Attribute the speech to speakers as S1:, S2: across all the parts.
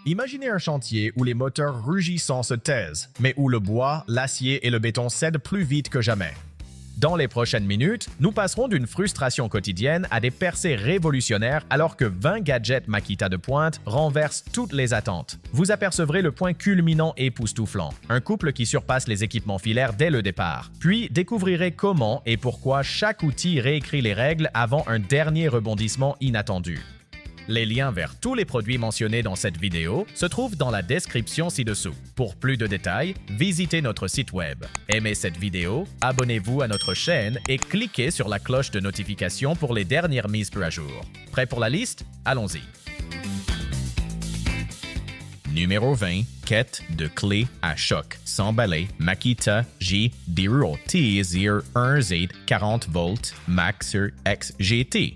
S1: Imaginez un chantier où les moteurs rugissants se taisent, mais où le bois, l'acier et le béton cèdent plus vite que jamais. Dans les prochaines minutes, nous passerons d'une frustration quotidienne à des percées révolutionnaires alors que 20 gadgets Makita de pointe renversent toutes les attentes. Vous apercevrez le point culminant et époustouflant, un couple qui surpasse les équipements filaires dès le départ. Puis découvrirez comment et pourquoi chaque outil réécrit les règles avant un dernier rebondissement inattendu. Les liens vers tous les produits mentionnés dans cette vidéo se trouvent dans la description ci-dessous. Pour plus de détails, visitez notre site web. Aimez cette vidéo, abonnez-vous à notre chaîne et cliquez sur la cloche de notification pour les dernières mises à jour. Prêt pour la liste? Allons-y. Numéro 20. Quête de clés à choc. S'emballer Makita G0 T0 40V Maxer XGT.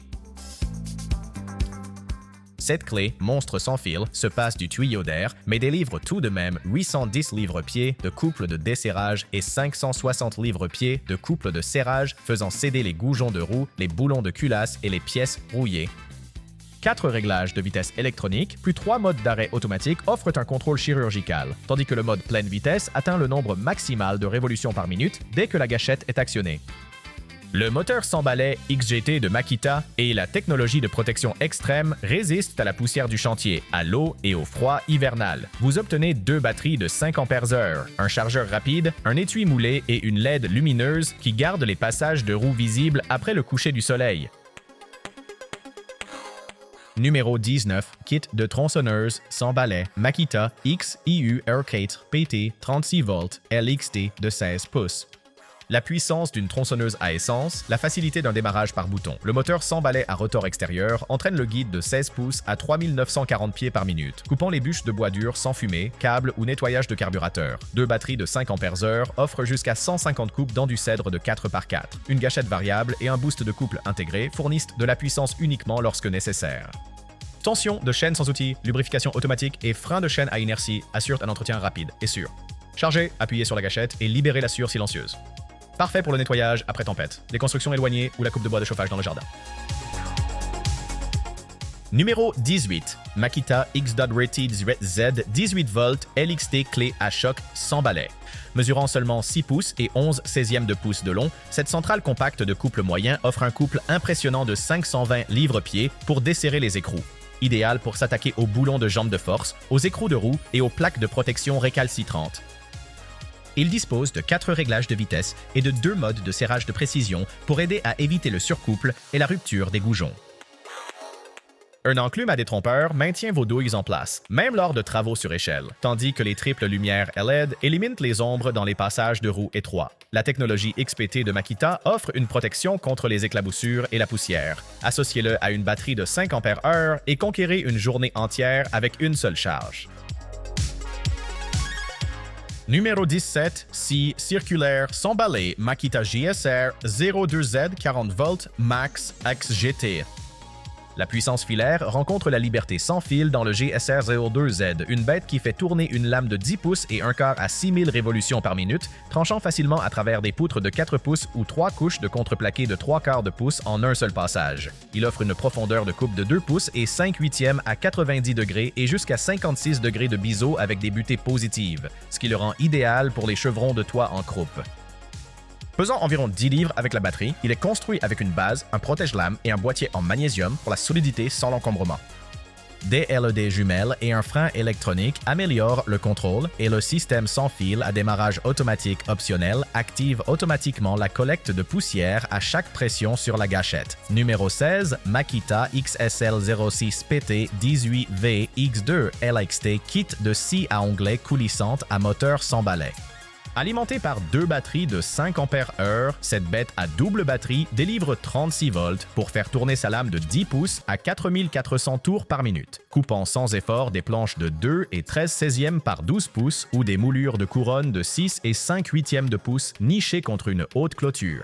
S1: Cette clé, monstre sans fil, se passe du tuyau d'air, mais délivre tout de même 810 livres-pieds de couple de desserrage et 560 livres-pieds de couple de serrage, faisant céder les goujons de roue, les boulons de culasse et les pièces rouillées. 4 réglages de vitesse électronique, plus 3 modes d'arrêt automatique offrent un contrôle chirurgical, tandis que le mode pleine vitesse atteint le nombre maximal de révolutions par minute dès que la gâchette est actionnée. Le moteur sans balai XGT de Makita et la technologie de protection extrême résistent à la poussière du chantier, à l'eau et au froid hivernal. Vous obtenez 2 batteries de 5 Ah, un chargeur rapide, un étui moulé et une LED lumineuse qui garde les passages de roues visibles après le coucher du soleil. Numéro 19. Kit de tronçonneuse sans balai Makita XIU R4 PT 36V LXT de 16 pouces. La puissance d'une tronçonneuse à essence, la facilité d'un démarrage par bouton. Le moteur sans balai à rotor extérieur entraîne le guide de 16 pouces à 3940 pieds par minute, coupant les bûches de bois dur sans fumée, câble ou nettoyage de carburateur. 2 batteries de 5 Ah offrent jusqu'à 150 coupes dans du cèdre de 4x4. Une gâchette variable et un boost de couple intégré fournissent de la puissance uniquement lorsque nécessaire. Tension de chaîne sans outil, lubrification automatique et frein de chaîne à inertie assurent un entretien rapide et sûr. Chargez, appuyez sur la gâchette et libérez la sueur silencieuse. Parfait pour le nettoyage après tempête, des constructions éloignées ou la coupe de bois de chauffage dans le jardin. Numéro 18. Makita X.Rated Z 18V LXT clé à choc sans balai. Mesurant seulement 6 pouces et 11/16 de pouce de long, cette centrale compacte de couple moyen offre un couple impressionnant de 520 livres-pieds pour desserrer les écrous. Idéal pour s'attaquer aux boulons de jambes de force, aux écrous de roue et aux plaques de protection récalcitrantes. Il dispose de 4 réglages de vitesse et de 2 modes de serrage de précision pour aider à éviter le surcouple et la rupture des goujons. Un enclume à détrompeur maintient vos douilles en place, même lors de travaux sur échelle, tandis que les triples lumières LED éliminent les ombres dans les passages de roues étroits. La technologie XPT de Makita offre une protection contre les éclaboussures et la poussière. Associez-le à une batterie de 5 Ah et conquérez une journée entière avec une seule charge. Numéro 17. Scie circulaire sans balai Makita GSR 02Z 40V Max XGT. La puissance filaire rencontre la liberté sans fil dans le GSR 02Z, une bête qui fait tourner une lame de 10 pouces et un quart à 6000 révolutions par minute, tranchant facilement à travers des poutres de 4 pouces ou 3 couches de contreplaqué de 3 quarts de pouce en un seul passage. Il offre une profondeur de coupe de 2 pouces et 5/8 à 90 degrés et jusqu'à 56 degrés de biseau avec des butées positives, ce qui le rend idéal pour les chevrons de toit en croupe. Pesant environ 10 livres avec la batterie, il est construit avec une base, un protège-lame et un boîtier en magnésium pour la solidité sans l'encombrement. Des LED jumelles et un frein électronique améliorent le contrôle et le système sans fil à démarrage automatique optionnel active automatiquement la collecte de poussière à chaque pression sur la gâchette. Numéro 16. Makita XSL06 PT 18V X2 LXT kit de scie à onglets coulissantes à moteur sans balai. Alimentée par 2 batteries de 5 Ah, cette bête à double batterie délivre 36 volts pour faire tourner sa lame de 10 pouces à 4400 tours par minute, coupant sans effort des planches de 2 et 13/16 par 12 pouces ou des moulures de couronne de 6 et 5/8 de pouce nichées contre une haute clôture.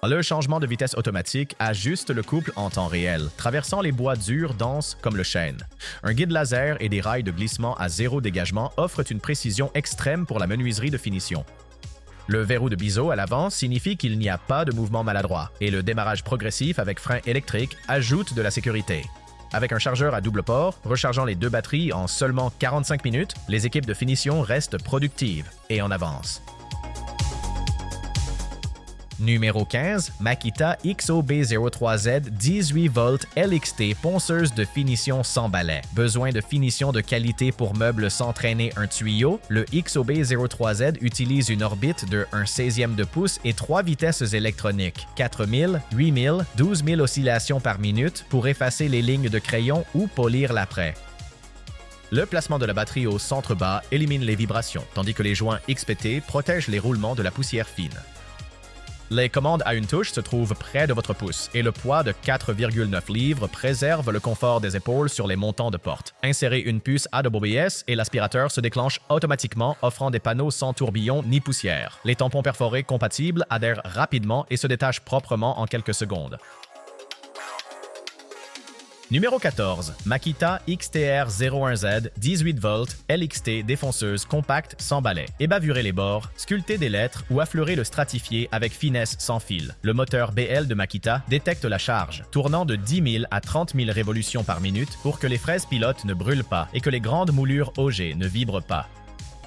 S1: Le changement de vitesse automatique ajuste le couple en temps réel, traversant les bois durs denses comme le chêne. Un guide laser et des rails de glissement à 0 dégagement offrent une précision extrême pour la menuiserie de finition. Le verrou de biseau à l'avant signifie qu'il n'y a pas de mouvement maladroit, et le démarrage progressif avec frein électrique ajoute de la sécurité. Avec un chargeur à double port, rechargeant les deux batteries en seulement 45 minutes, les équipes de finition restent productives et en avance. Numéro 15, Makita XOB03Z 18V LXT ponceuse de finition sans balai. Besoin de finition de qualité pour meubles sans traîner un tuyau? Le XOB03Z utilise une orbite de 1/16e de pouce et 3 vitesses électroniques, 4000, 8000, 12 000 oscillations par minute pour effacer les lignes de crayon ou polir l'après. Le placement de la batterie au centre bas élimine les vibrations, tandis que les joints XPT protègent les roulements de la poussière fine. Les commandes à une touche se trouvent près de votre pouce et le poids de 4,9 livres préserve le confort des épaules sur les montants de porte. Insérez une puce AWS et l'aspirateur se déclenche automatiquement, offrant des panneaux sans tourbillon ni poussière. Les tampons perforés compatibles adhèrent rapidement et se détachent proprement en quelques secondes. Numéro 14, Makita XTR01Z 18V LXT défonceuse compacte sans balai. Ébavurez les bords, sculptez des lettres ou affleurez le stratifié avec finesse sans fil. Le moteur BL de Makita détecte la charge, tournant de 10 000 à 30 000 révolutions par minute pour que les fraises pilotes ne brûlent pas et que les grandes moulures OG ne vibrent pas.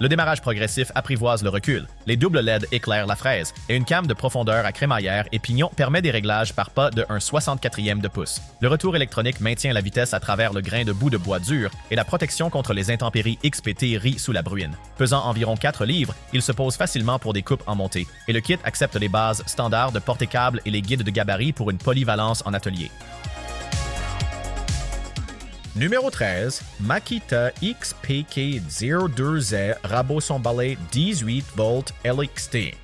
S1: Le démarrage progressif apprivoise le recul, les doubles LED éclairent la fraise, et une came de profondeur à crémaillère et pignon permet des réglages par pas de 1/64e de pouce. Le retour électronique maintient la vitesse à travers le grain de bout de bois dur et la protection contre les intempéries XPT rit sous la bruine. Pesant environ 4 livres, il se pose facilement pour des coupes en montée, et le kit accepte les bases standards de porte-câbles et les guides de gabarit pour une polyvalence en atelier. Numéro 13, Makita XPK02Z rabot sans balai 18V LXT.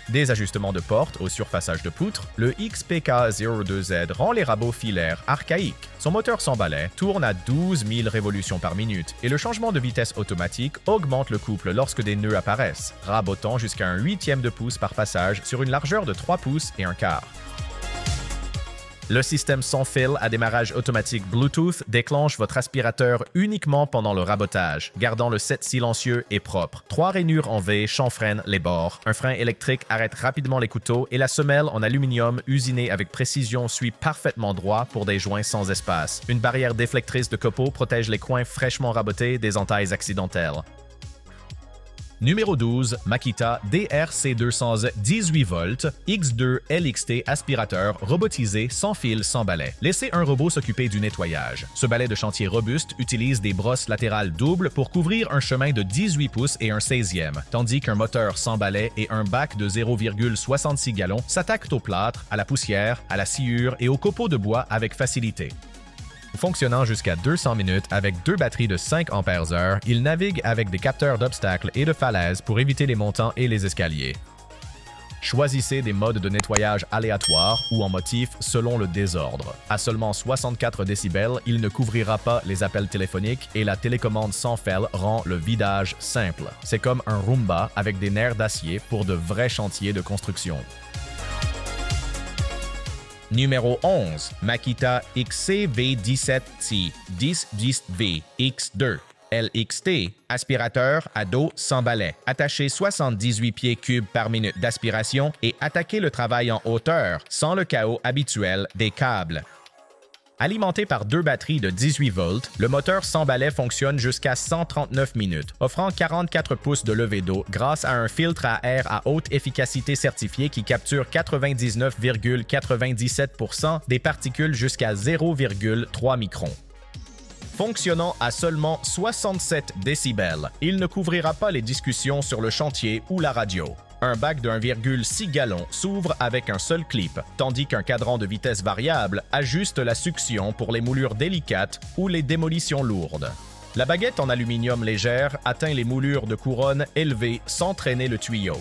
S1: Des ajustements de porte au surfaçage de poutre, le XPK02Z rend les rabots filaires archaïques. Son moteur sans balai tourne à 12 000 révolutions par minute et le changement de vitesse automatique augmente le couple lorsque des nœuds apparaissent, rabotant jusqu'à un 1/8 de pouce par passage sur une largeur de 3 pouces et un quart. Le système sans fil à démarrage automatique Bluetooth déclenche votre aspirateur uniquement pendant le rabotage, gardant le set silencieux et propre. 3 rainures en V chanfreinent les bords. Un frein électrique arrête rapidement les couteaux et la semelle en aluminium usinée avec précision suit parfaitement droit pour des joints sans espace. Une barrière déflectrice de copeaux protège les coins fraîchement rabotés des entailles accidentelles. Numéro 12, Makita DRC200 18V X2 LXT aspirateur robotisé sans fil sans balai. Laissez un robot s'occuper du nettoyage. Ce balai de chantier robuste utilise des brosses latérales doubles pour couvrir un chemin de 18 pouces et 1/16e, tandis qu'un moteur sans balai et un bac de 0,66 gallons s'attaquent au plâtre, à la poussière, à la sciure et aux copeaux de bois avec facilité. Fonctionnant jusqu'à 200 minutes avec 2 batteries de 5 Ah, il navigue avec des capteurs d'obstacles et de falaises pour éviter les montants et les escaliers. Choisissez des modes de nettoyage aléatoires ou en motif selon le désordre. À seulement 64 décibels, il ne couvrira pas les appels téléphoniques et la télécommande sans fil rend le vidage simple. C'est comme un Roomba avec des nerfs d'acier pour de vrais chantiers de construction. Numéro 11, Makita XCV17C 1010V X2 LXT, aspirateur à dos sans balai. Attachez 78 pieds cubes par minute d'aspiration et attaquez le travail en hauteur sans le chaos habituel des câbles. Alimenté par 2 batteries de 18V, le moteur sans balai fonctionne jusqu'à 139 minutes, offrant 44 pouces de levée d'eau grâce à un filtre à air à haute efficacité certifié qui capture 99,97% des particules jusqu'à 0,3 microns. Fonctionnant à seulement 67 décibels, il ne couvrira pas les discussions sur le chantier ou la radio. Un bac de 1,6 gallons s'ouvre avec un seul clip, tandis qu'un cadran de vitesse variable ajuste la succion pour les moulures délicates ou les démolitions lourdes. La baguette en aluminium légère atteint les moulures de couronne élevées sans traîner le tuyau.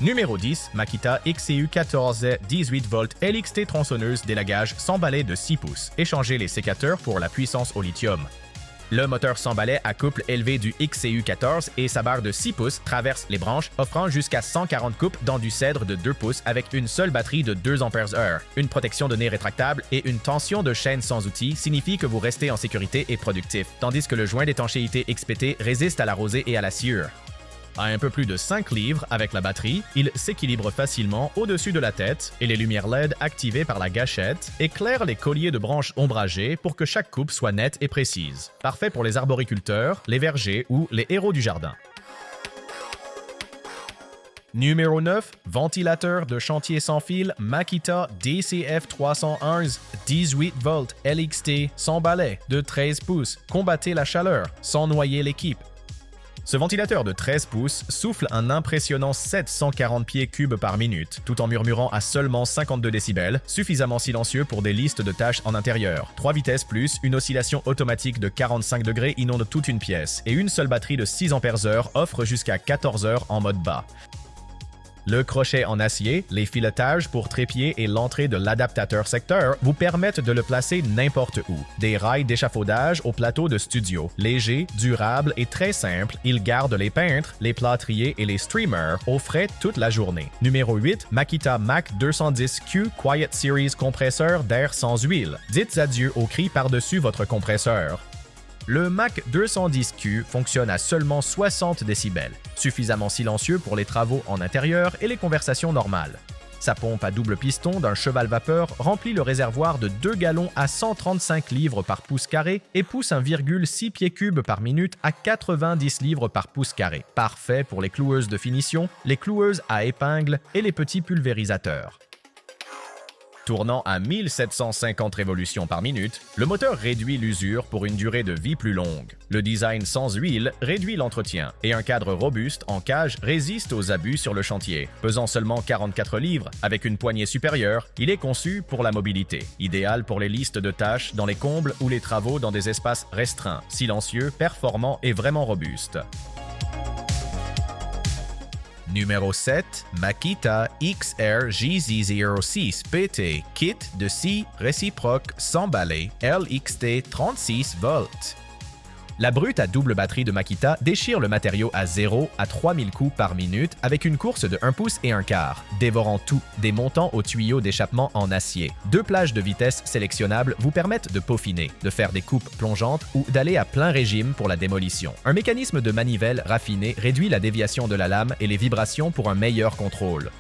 S1: Numéro 10, Makita XCU14 18V LXT tronçonneuse d'élagage sans balai de 6 pouces. Échangez les sécateurs pour la puissance au lithium. Le moteur sans balai à couple élevé du XCU14 et sa barre de 6 pouces traverse les branches, offrant jusqu'à 140 coupes dans du cèdre de 2 pouces avec une seule batterie de 2 Ah. Une protection de nez rétractable et une tension de chaîne sans outil signifie que vous restez en sécurité et productif, tandis que le joint d'étanchéité XPT résiste à la rosée et à la sciure. À un peu plus de 5 livres avec la batterie, il s'équilibre facilement au-dessus de la tête et les lumières LED activées par la gâchette éclairent les colliers de branches ombragées pour que chaque coupe soit nette et précise. Parfait pour les arboriculteurs, les vergers ou les héros du jardin. Numéro 9, ventilateur de chantier sans fil Makita DCF301 18 volts LXT sans balai de 13 pouces. Combattez la chaleur sans noyer l'équipe. Ce ventilateur de 13 pouces souffle un impressionnant 740 pieds cubes par minute, tout en murmurant à seulement 52 décibels, suffisamment silencieux pour des listes de tâches en intérieur. 3 vitesses plus une oscillation automatique de 45 degrés inonde toute une pièce, et une seule batterie de 6 ampères-heure offre jusqu'à 14 heures en mode bas. Le crochet en acier, les filetages pour trépied et l'entrée de l'adaptateur secteur vous permettent de le placer n'importe où. Des rails d'échafaudage au plateau de studio. Léger, durable et très simple, il garde les peintres, les plâtriers et les streamers au frais toute la journée. Numéro 8, Makita Mac 210Q Quiet Series compresseur d'air sans huile. Dites adieu au cri par-dessus votre compresseur. Le Mac 210Q fonctionne à seulement 60 décibels, suffisamment silencieux pour les travaux en intérieur et les conversations normales. Sa pompe à double piston d'un cheval vapeur remplit le réservoir de 2 gallons à 135 livres par pouce carré et pousse 1,6 pieds cubes par minute à 90 livres par pouce carré. Parfait pour les cloueuses de finition, les cloueuses à épingles et les petits pulvérisateurs. Tournant à 1750 révolutions par minute, le moteur réduit l'usure pour une durée de vie plus longue. Le design sans huile réduit l'entretien et un cadre robuste en cage résiste aux abus sur le chantier. Pesant seulement 44 livres, avec une poignée supérieure, il est conçu pour la mobilité. Idéal pour les listes de tâches dans les combles ou les travaux dans des espaces restreints, silencieux, performant et vraiment robuste. Numéro 7, Makita XR GZ06 PT Kit de scie réciproque sans balai LXT 36 volts. La brute à double batterie de Makita déchire le matériau à 0 à 3000 coups par minute avec une course de 1 pouce et un quart, dévorant tout, des montants aux tuyaux d'échappement en acier. 2 plages de vitesse sélectionnables vous permettent de peaufiner, de faire des coupes plongeantes ou d'aller à plein régime pour la démolition. Un mécanisme de manivelle raffiné réduit la déviation de la lame et les vibrations pour un meilleur contrôle.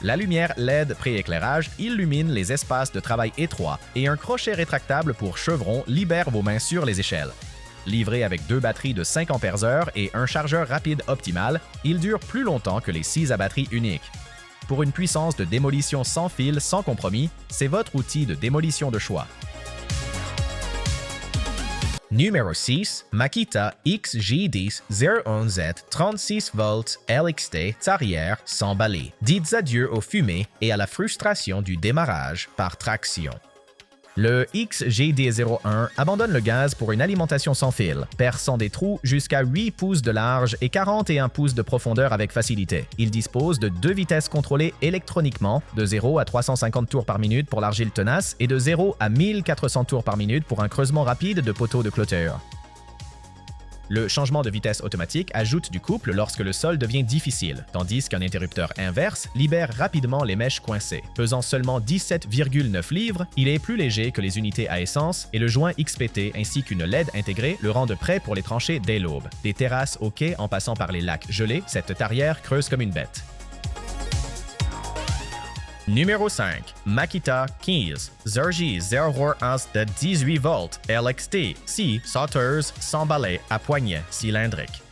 S1: La lumière LED pré-éclairage illumine les espaces de travail étroits et un crochet rétractable pour chevron libère vos mains sur les échelles. Livré avec 2 batteries de 5 ampères-heure et un chargeur rapide optimal, il dure plus longtemps que les 6 à batterie unique. Pour une puissance de démolition sans fil, sans compromis, c'est votre outil de démolition de choix. Numéro 6, Makita XG1001Z 36 volts LXT Tarière sans balai. Dites adieu aux fumées et à la frustration du démarrage par traction. Le XGD01 abandonne le gaz pour une alimentation sans fil, perçant des trous jusqu'à 8 pouces de large et 41 pouces de profondeur avec facilité. Il dispose de 2 vitesses contrôlées électroniquement, de 0 à 350 tours par minute pour l'argile tenace et de 0 à 1400 tours par minute pour un creusement rapide de poteaux de clôture. Le changement de vitesse automatique ajoute du couple lorsque le sol devient difficile, tandis qu'un interrupteur inverse libère rapidement les mèches coincées. Pesant seulement 17,9 livres, il est plus léger que les unités à essence et le joint XPT ainsi qu'une LED intégrée le rendent prêt pour les tranchées dès l'aube. Des terrasses au quai en passant par les lacs gelés, cette tarière creuse comme une bête. Numéro 5, Makita Keys Zergy 01 de 18 volts LXT scie sauteuse sans balai à poignet cylindrique.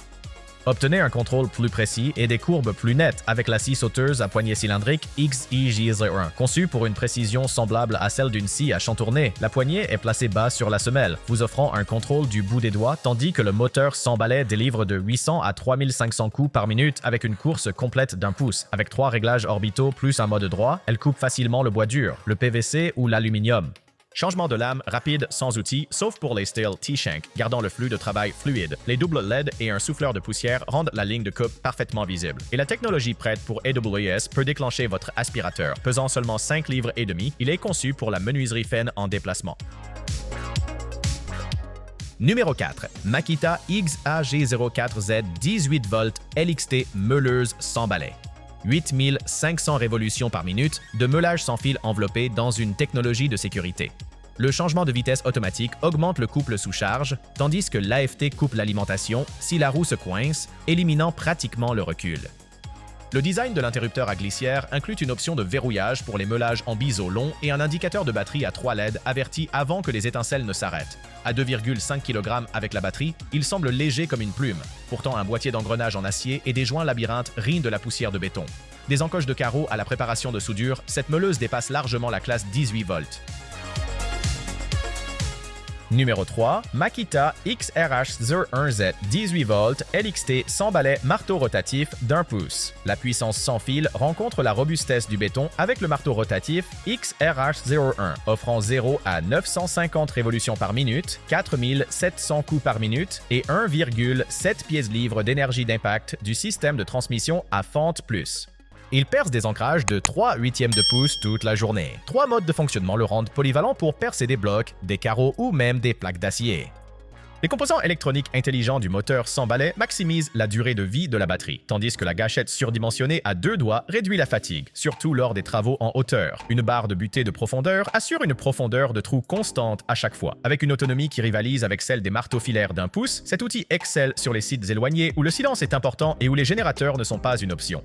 S1: Obtenez un contrôle plus précis et des courbes plus nettes avec la scie sauteuse à poignet cylindrique XEG01. Conçue pour une précision semblable à celle d'une scie à chantourner, la poignée est placée bas sur la semelle, vous offrant un contrôle du bout des doigts, tandis que le moteur sans balai délivre de 800 à 3500 coups par minute avec une course complète d'1 pouce. Avec 3 réglages orbitaux plus un mode droit, elle coupe facilement le bois dur, le PVC ou l'aluminium. Changement de lame rapide sans outil, sauf pour les steel T-shank, gardant le flux de travail fluide. Les doubles LED et un souffleur de poussière rendent la ligne de coupe parfaitement visible. Et la technologie prête pour AWS peut déclencher votre aspirateur. Pesant seulement 5 livres et demi, il est conçu pour la menuiserie fine en déplacement. Numéro 4, Makita XAG04Z 18 volts LXT meuleuse sans balai. 8500 révolutions par minute de meulage sans fil enveloppé dans une technologie de sécurité. Le changement de vitesse automatique augmente le couple sous charge, tandis que l'AFT coupe l'alimentation si la roue se coince, éliminant pratiquement le recul. Le design de l'interrupteur à glissière inclut une option de verrouillage pour les meulages en biseau long et un indicateur de batterie à 3 LED averti avant que les étincelles ne s'arrêtent. À 2,5 kg avec la batterie, il semble léger comme une plume. Pourtant, un boîtier d'engrenage en acier et des joints labyrinthes rient de la poussière de béton. Des encoches de carreaux à la préparation de soudure, cette meuleuse dépasse largement la classe 18 volts. Numéro 3, Makita XRH01Z 18 volts LXT sans balai marteau rotatif d'1 pouce. La puissance sans fil rencontre la robustesse du béton avec le marteau rotatif XRH01, offrant 0 à 950 révolutions par minute, 4700 coups par minute et 1,7 pièces-livres d'énergie d'impact du système de transmission à fente plus. Il perce des ancrages de 3/8 de pouce toute la journée. 3 modes de fonctionnement le rendent polyvalent pour percer des blocs, des carreaux ou même des plaques d'acier. Les composants électroniques intelligents du moteur sans balai maximisent la durée de vie de la batterie, tandis que la gâchette surdimensionnée à 2 doigts réduit la fatigue, surtout lors des travaux en hauteur. Une barre de butée de profondeur assure une profondeur de trou constante à chaque fois. Avec une autonomie qui rivalise avec celle des marteaux filaires d'1 pouce, cet outil excelle sur les sites éloignés où le silence est important et où les générateurs ne sont pas une option.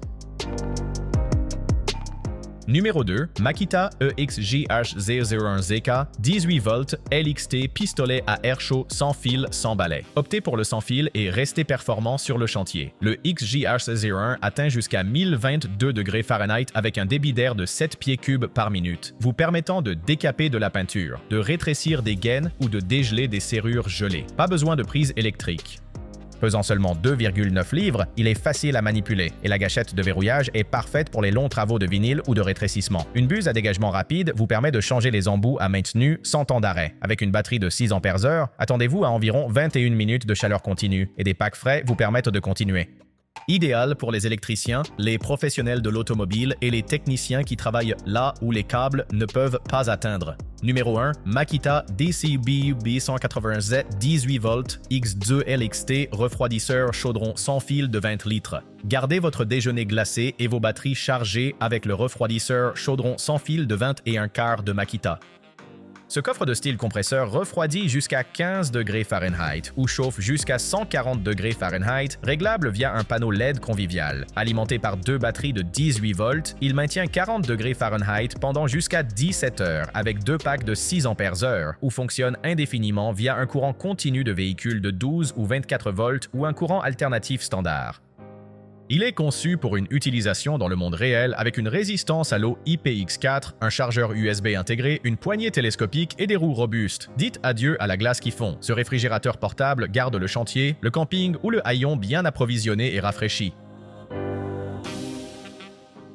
S1: Numéro 2, Makita EXJH001ZK 18 volts LXT pistolet à air chaud sans fil, sans balai. Optez pour le sans fil et restez performant sur le chantier. Le XJH01 atteint jusqu'à 1022 degrés Fahrenheit avec un débit d'air de 7 pieds cubes par minute, vous permettant de décaper de la peinture, de rétrécir des gaines ou de dégeler des serrures gelées. Pas besoin de prise électrique. Pesant seulement 2,9 livres, il est facile à manipuler et la gâchette de verrouillage est parfaite pour les longs travaux de vinyle ou de rétrécissement. Une buse à dégagement rapide vous permet de changer les embouts à maintenu sans temps d'arrêt. Avec une batterie de 6 ampères-heure, attendez-vous à environ 21 minutes de chaleur continue et des packs frais vous permettent de continuer. Idéal pour les électriciens, les professionnels de l'automobile et les techniciens qui travaillent là où les câbles ne peuvent pas atteindre. Numéro 1, Makita DCBUB180Z 18 volts X2 LXT refroidisseur chaudron sans fil de 20 litres. Gardez votre déjeuner glacé et vos batteries chargées avec le refroidisseur chaudron sans fil de 21 quarts de Makita. Ce coffre de style compresseur refroidit jusqu'à 15 degrés Fahrenheit ou chauffe jusqu'à 140 degrés Fahrenheit, réglable via un panneau LED convivial. Alimenté par 2 batteries de 18 volts, il maintient 40 degrés Fahrenheit pendant jusqu'à 17 heures avec 2 packs de 6 ampères-heure ou fonctionne indéfiniment via un courant continu de véhicule de 12 ou 24 volts ou un courant alternatif standard. Il est conçu pour une utilisation dans le monde réel avec une résistance à l'eau IPX4, un chargeur USB intégré, une poignée télescopique et des roues robustes. Dites adieu à la glace qui fond. Ce réfrigérateur portable garde le chantier, le camping ou le haillon bien approvisionné et rafraîchi.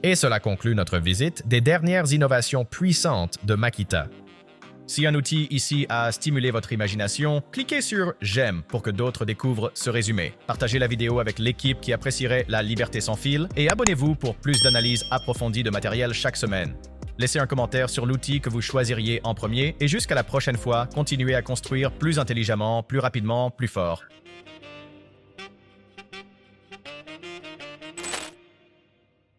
S1: Et cela conclut notre visite des dernières innovations puissantes de Makita. Si un outil ici a stimulé votre imagination, cliquez sur « J'aime » pour que d'autres découvrent ce résumé. Partagez la vidéo avec l'équipe qui apprécierait la liberté sans fil et abonnez-vous pour plus d'analyses approfondies de matériel chaque semaine. Laissez un commentaire sur l'outil que vous choisiriez en premier et jusqu'à la prochaine fois, continuez à construire plus intelligemment, plus rapidement, plus fort.